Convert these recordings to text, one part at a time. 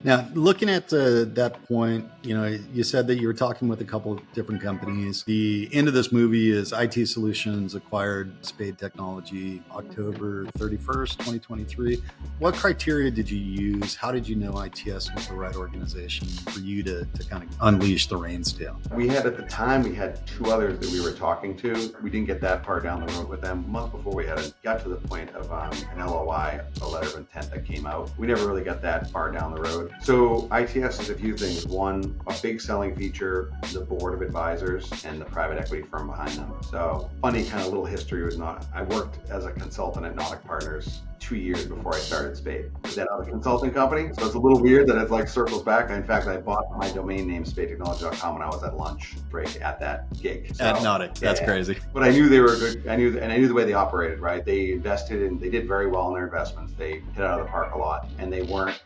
Now, looking at that point, you said that you were talking with a couple of different companies. The end of this movie is IT Solutions acquired Spade Technology October 31st, 2023. What criteria did you use? How did you know ITS was the right organization for you to kind of unleash the reins to? At the time, we had two others that we were talking to. We didn't get that far down the road with them. A month before we got to the point of an LOI, a letter of intent that came out. We never really got that far down the road. So ITS is a few things. One, a big selling feature, the board of advisors and the private equity firm behind them. So funny kind of little history was I worked as a consultant at Nautic Partners 2 years before I started Spade. Is that a consulting company? So it's a little weird that it like circles back. In fact, I bought my domain name spadetechnology.com when I was at lunch break at that gig. So, at Nautic, that's crazy. But I knew they were good. I knew the way they operated, right? They invested in, they did very well in their investments. They hit out of the park a lot, and they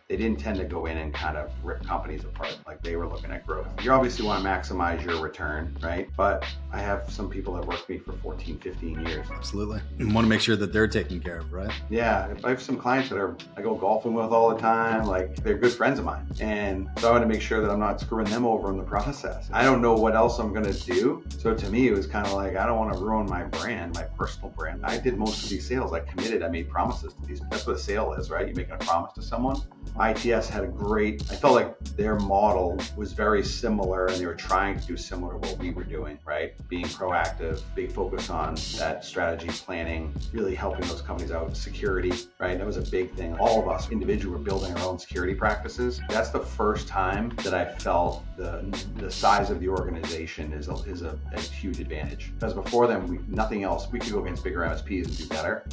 didn't tend to go in and kind of rip companies apart. Like they were looking at growth. You obviously want to maximize your return, right? But I have some people that worked with me for 14, 15 years. Absolutely. You want to make sure that they're taken care of, right? Yeah. I have some clients that I go golfing with all the time. Like they're good friends of mine. And so I want to make sure that I'm not screwing them over in the process. I don't know what else I'm going to do. So to me, it was kind of like, I don't want to ruin my brand, my personal brand. I did most of these sales. I made promises to these. That's what a sale is, right? You're making a promise to someone. ITS had I felt like their model was very similar and they were trying to do similar to what we were doing, right? Being proactive, big focus on that strategy planning, really helping those companies out. Security, right? That was a big thing. All of us individually were building our own security practices. That's the first time that I felt the size of the organization is a huge advantage. Because before then, nothing else. We could go against bigger MSPs and do better.